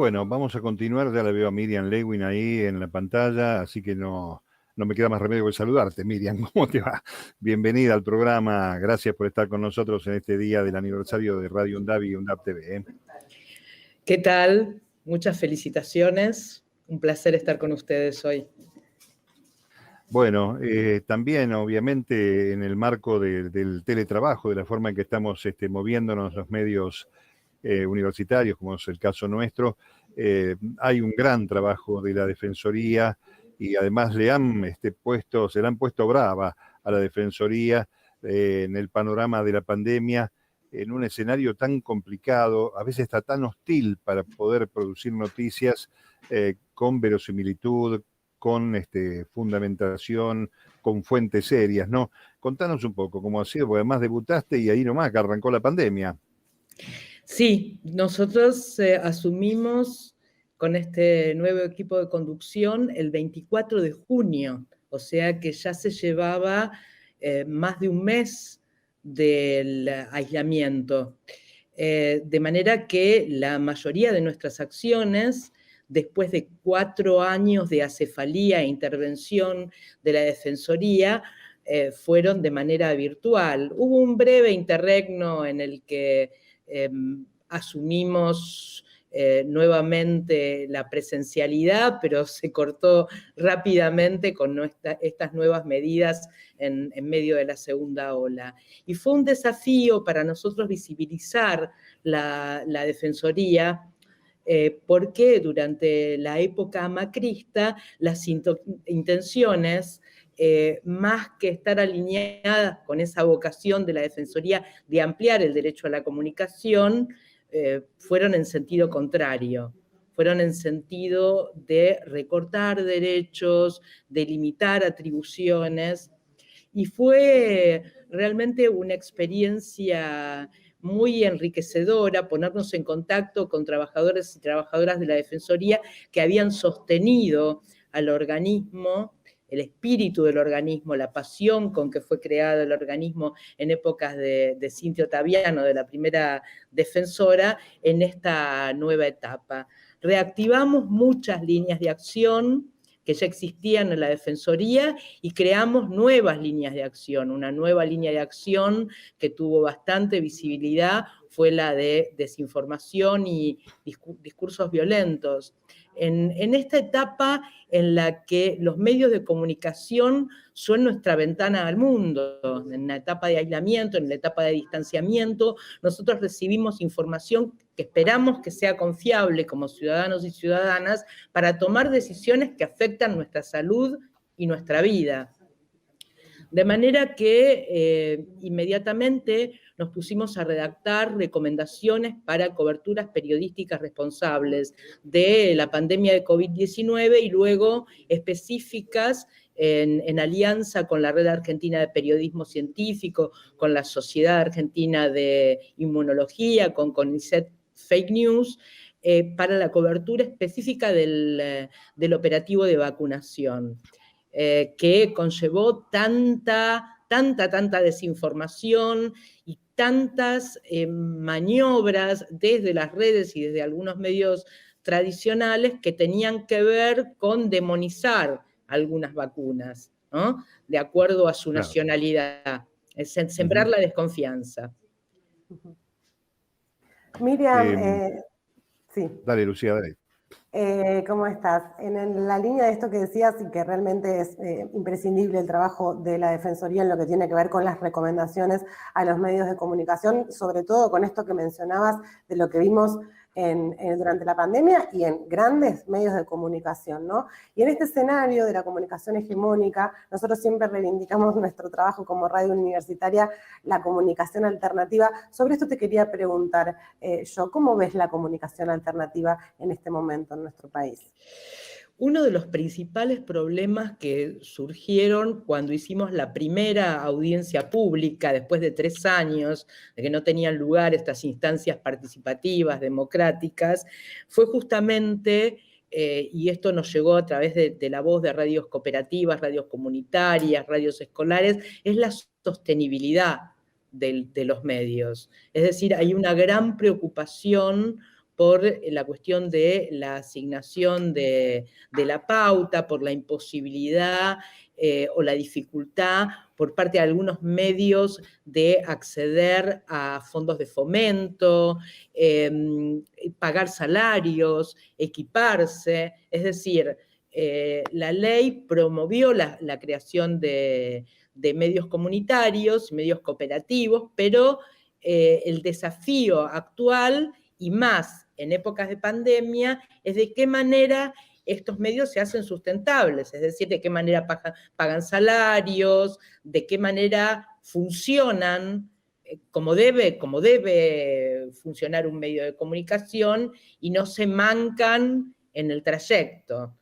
Bueno, vamos a continuar. Ya la veo a Miriam Lewin ahí en la pantalla, así que no me queda más remedio que saludarte, Miriam. ¿Cómo te va? Bienvenida al programa. Gracias por estar con nosotros en este día del aniversario de Radio UNDAV y UNDAV TV. ¿Qué tal? Muchas felicitaciones. Un placer estar con ustedes hoy. Bueno, también obviamente en el marco del teletrabajo, de la forma en que estamos moviéndonos los medios universitarios, como es el caso nuestro, hay un gran trabajo de la Defensoría y además se le han puesto brava a la Defensoría en el panorama de la pandemia, en un escenario tan complicado, a veces está tan hostil para poder producir noticias con verosimilitud, con fundamentación, con fuentes serias, ¿no? Contanos un poco cómo ha sido, porque además debutaste y ahí nomás que arrancó la pandemia. Sí, nosotros asumimos con este nuevo equipo de conducción el 24 de junio, o sea que ya se llevaba más de un mes del aislamiento. De manera que la mayoría de nuestras acciones, después de 4 años de acefalía e intervención de la Defensoría, fueron de manera virtual. Hubo un breve interregno en el que asumimos nuevamente la presencialidad, pero se cortó rápidamente con estas nuevas medidas en medio de la segunda ola. Y fue un desafío para nosotros visibilizar la Defensoría, porque durante la época macrista las intenciones, más que estar alineadas con esa vocación de la Defensoría de ampliar el derecho a la comunicación, fueron en sentido contrario, fueron en sentido de recortar derechos, de limitar atribuciones, y fue realmente una experiencia muy enriquecedora ponernos en contacto con trabajadores y trabajadoras de la Defensoría que habían sostenido al organismo, el espíritu del organismo, la pasión con que fue creado el organismo en épocas de Cintia Ottaviano, de la primera defensora, en esta nueva etapa. Reactivamos muchas líneas de acción que ya existían en la Defensoría y creamos nuevas líneas de acción. Una nueva línea de acción que tuvo bastante visibilidad fue la de desinformación y discursos violentos. En esta etapa en la que los medios de comunicación son nuestra ventana al mundo, en la etapa de aislamiento, en la etapa de distanciamiento, nosotros recibimos información que esperamos que sea confiable como ciudadanos y ciudadanas para tomar decisiones que afectan nuestra salud y nuestra vida. De manera que inmediatamente nos pusimos a redactar recomendaciones para coberturas periodísticas responsables de la pandemia de COVID-19 y luego específicas en alianza con la Red Argentina de Periodismo Científico, con la Sociedad Argentina de Inmunología, con CONICET Fake News, para la cobertura específica del operativo de vacunación. Que conllevó tanta desinformación y tantas maniobras desde las redes y desde algunos medios tradicionales que tenían que ver con demonizar algunas vacunas, ¿no? De acuerdo a su nacionalidad, sembrar la desconfianza. Miriam, sí. Dale, Lucía, dale. ¿Cómo estás? En la línea de esto que decías y que realmente es imprescindible el trabajo de la Defensoría en lo que tiene que ver con las recomendaciones a los medios de comunicación, sobre todo con esto que mencionabas de lo que vimos durante la pandemia y en grandes medios de comunicación, ¿no? Y en este escenario de la comunicación hegemónica, nosotros siempre reivindicamos nuestro trabajo como radio universitaria, la comunicación alternativa. Sobre esto te quería preguntar, yo, ¿cómo ves la comunicación alternativa en este momento en nuestro país? Uno de los principales problemas que surgieron cuando hicimos la primera audiencia pública, después de 3 años de que no tenían lugar estas instancias participativas, democráticas, fue justamente, y esto nos llegó a través de la voz de radios cooperativas, radios comunitarias, radios escolares, es la sostenibilidad de los medios. Es decir, hay una gran preocupación por la cuestión de la asignación de la pauta, por la imposibilidad o la dificultad por parte de algunos medios de acceder a fondos de fomento, pagar salarios, equiparse. Es decir, la ley promovió la creación de medios comunitarios, medios cooperativos, pero el desafío actual, y más en épocas de pandemia, es de qué manera estos medios se hacen sustentables, es decir, de qué manera pagan salarios, de qué manera funcionan como debe funcionar un medio de comunicación y no se mancan en el trayecto.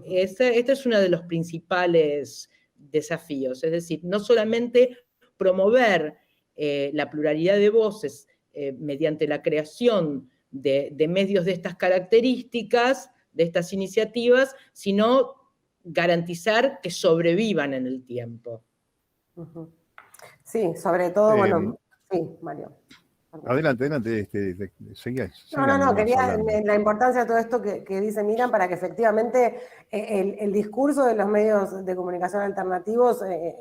Este es uno de los principales desafíos, es decir, no solamente promover la pluralidad de voces mediante la creación de medios de estas características, de estas iniciativas, sino garantizar que sobrevivan en el tiempo. Sí, sobre todo, bueno, sí, Mario. Adelante, seguía No, quería la importancia de todo esto que dice Miriam para que efectivamente el discurso de los medios de comunicación alternativos,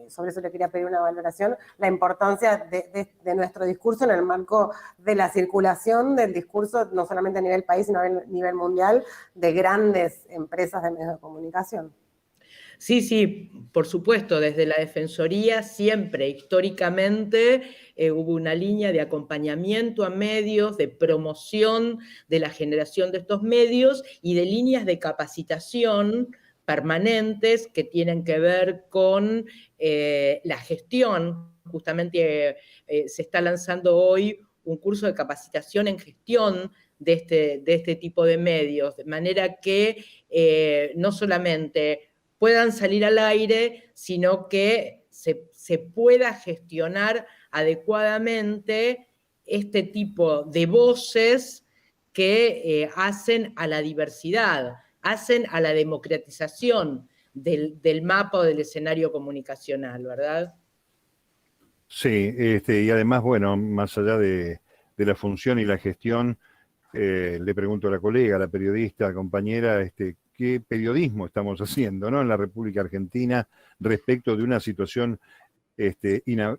sobre eso le quería pedir una valoración, la importancia de nuestro discurso en el marco de la circulación del discurso, no solamente a nivel país, sino a nivel mundial, de grandes empresas de medios de comunicación. Sí, por supuesto, desde la Defensoría siempre, históricamente, hubo una línea de acompañamiento a medios, de promoción de la generación de estos medios y de líneas de capacitación permanentes que tienen que ver con la gestión. Justamente se está lanzando hoy un curso de capacitación en gestión de este tipo de medios, de manera que no solamente puedan salir al aire, sino que se pueda gestionar adecuadamente este tipo de voces que hacen a la diversidad, hacen a la democratización del mapa o del escenario comunicacional, ¿verdad? Sí, y además, bueno, más allá de la función y la gestión, le pregunto a la colega, a la periodista, compañera, qué periodismo estamos haciendo, ¿no?, en la República Argentina respecto de una situación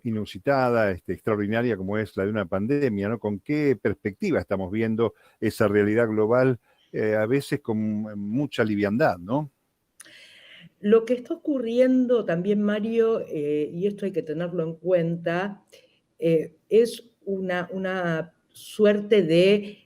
inusitada, extraordinaria como es la de una pandemia, ¿no? ¿Con qué perspectiva estamos viendo esa realidad global, a veces con mucha liviandad, ¿no? Lo que está ocurriendo también, Mario, y esto hay que tenerlo en cuenta, es una suerte de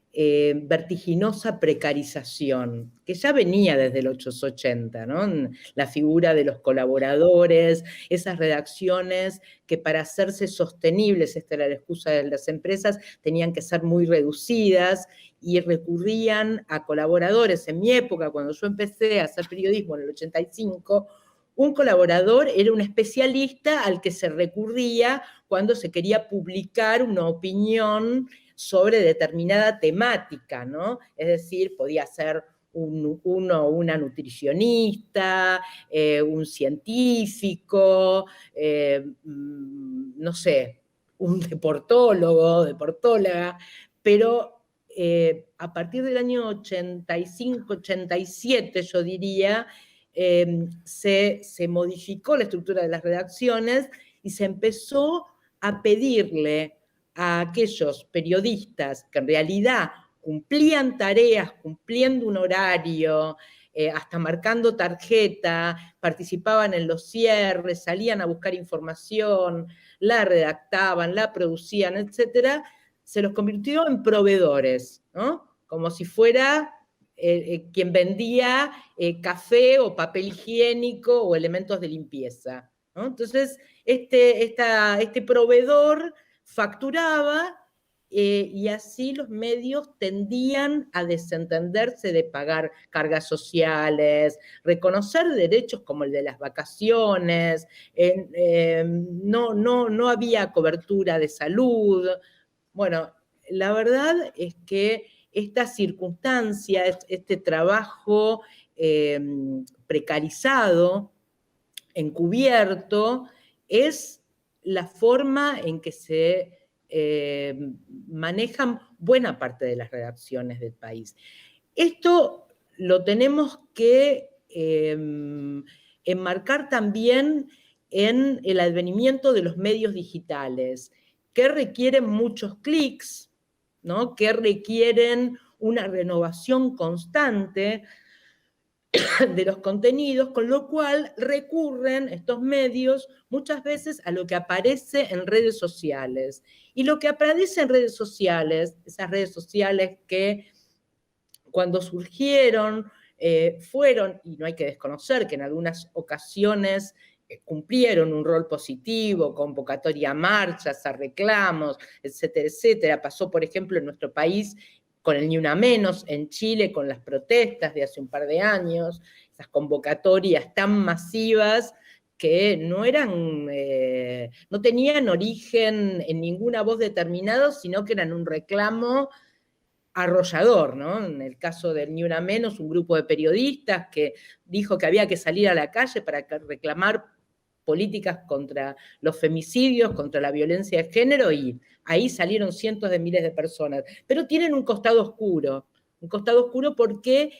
vertiginosa precarización, que ya venía desde el 880, ¿no? La figura de los colaboradores, esas redacciones que para hacerse sostenibles, esta era la excusa de las empresas, tenían que ser muy reducidas y recurrían a colaboradores. En mi época, cuando yo empecé a hacer periodismo en el 85, un colaborador era un especialista al que se recurría cuando se quería publicar una opinión sobre determinada temática, ¿no? Es decir, podía ser una nutricionista, un científico, no sé, un deportólogo, deportóloga, pero a partir del año 85, 87, yo diría, se modificó la estructura de las redacciones y se empezó a pedirle a aquellos periodistas que en realidad cumplían tareas, cumpliendo un horario, hasta marcando tarjeta, participaban en los cierres, salían a buscar información, la redactaban, la producían, etcétera, se los convirtió en proveedores, ¿no? Como si fuera quien vendía café o papel higiénico o elementos de limpieza, ¿no? Entonces, este proveedor facturaba y así los medios tendían a desentenderse de pagar cargas sociales, reconocer derechos como el de las vacaciones, no había cobertura de salud. Bueno, la verdad es que esta circunstancia, este trabajo precarizado, encubierto, es la forma en que se manejan buena parte de las redacciones del país. Esto lo tenemos que enmarcar también en el advenimiento de los medios digitales, que requieren muchos clics, ¿no? Que requieren una renovación constante de los contenidos, con lo cual recurren estos medios muchas veces a lo que aparece en redes sociales. Y lo que aparece en redes sociales, esas redes sociales que cuando surgieron fueron, y no hay que desconocer que en algunas ocasiones cumplieron un rol positivo, convocatoria a marchas, a reclamos, etcétera, etcétera. Pasó, por ejemplo, en nuestro país con el Ni Una Menos, en Chile con las protestas de hace un par de años, esas convocatorias tan masivas que no tenían origen en ninguna voz determinada, sino que eran un reclamo arrollador, ¿no? En el caso del Ni Una Menos, un grupo de periodistas que dijo que había que salir a la calle para reclamar políticas contra los femicidios, contra la violencia de género, y ahí salieron cientos de miles de personas. Pero tienen un costado oscuro porque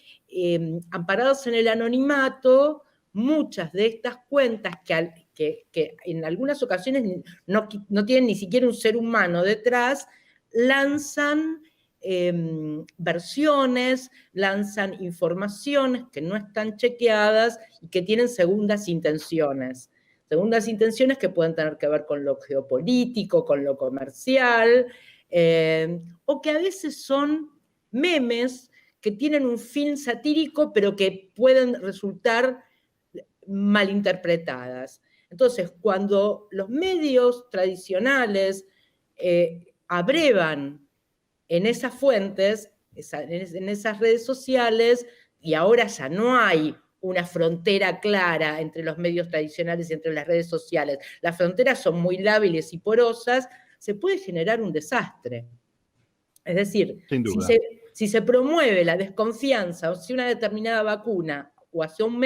amparados en el anonimato, muchas de estas cuentas que en algunas ocasiones no tienen ni siquiera un ser humano detrás, lanzan versiones, lanzan informaciones que no están chequeadas y que tienen segundas intenciones que pueden tener que ver con lo geopolítico, con lo comercial, o que a veces son memes que tienen un fin satírico, pero que pueden resultar malinterpretadas. Entonces, cuando los medios tradicionales abrevan en esas fuentes, en esas redes sociales, y ahora ya no hay una frontera clara entre los medios tradicionales y entre las redes sociales, las fronteras son muy lábiles y porosas, se puede generar un desastre. Es decir, si se promueve la desconfianza, o si una determinada vacuna, o hacia un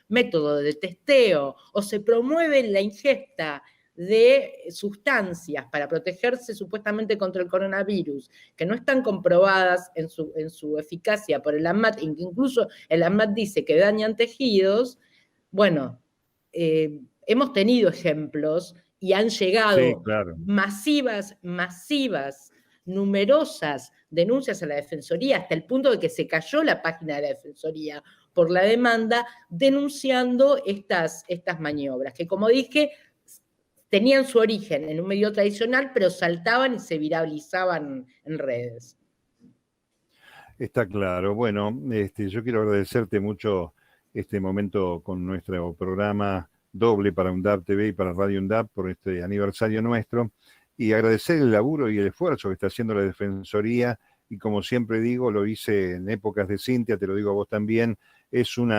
método de testeo, o se promueve la ingesta de sustancias para protegerse supuestamente contra el coronavirus, que no están comprobadas en su eficacia por el ANMAT, incluso el ANMAT dice que dañan tejidos, bueno, hemos tenido ejemplos y han llegado masivas, numerosas denuncias a la Defensoría, hasta el punto de que se cayó la página de la Defensoría por la demanda, denunciando estas maniobras, que como dije, tenían su origen en un medio tradicional, pero saltaban y se viralizaban en redes. Está claro. Bueno, yo quiero agradecerte mucho este momento con nuestro programa doble para UNDAP TV y para Radio UNDAP por este aniversario nuestro, y agradecer el laburo y el esfuerzo que está haciendo la Defensoría, y como siempre digo, lo hice en épocas de Cintia, te lo digo a vos también, es un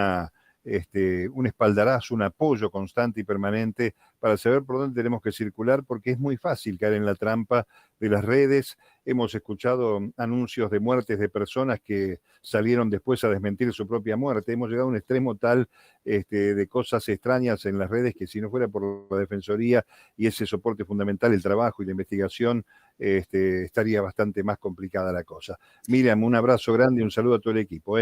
espaldarazo, un apoyo constante y permanente para saber por dónde tenemos que circular, porque es muy fácil caer en la trampa de las redes. Hemos escuchado anuncios de muertes de personas que salieron después a desmentir su propia muerte. Hemos llegado a un extremo tal de cosas extrañas en las redes que si no fuera por la Defensoría y ese soporte fundamental, el trabajo y la investigación, estaría bastante más complicada la cosa. Miriam, un abrazo grande y un saludo a todo el equipo.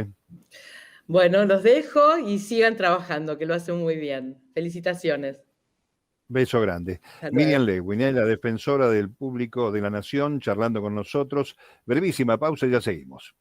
Bueno, los dejo y sigan trabajando, que lo hacen muy bien. Felicitaciones. Beso grande. Miriam Lewin, la defensora del público de la Nación, charlando con nosotros. Brevísima pausa y ya seguimos.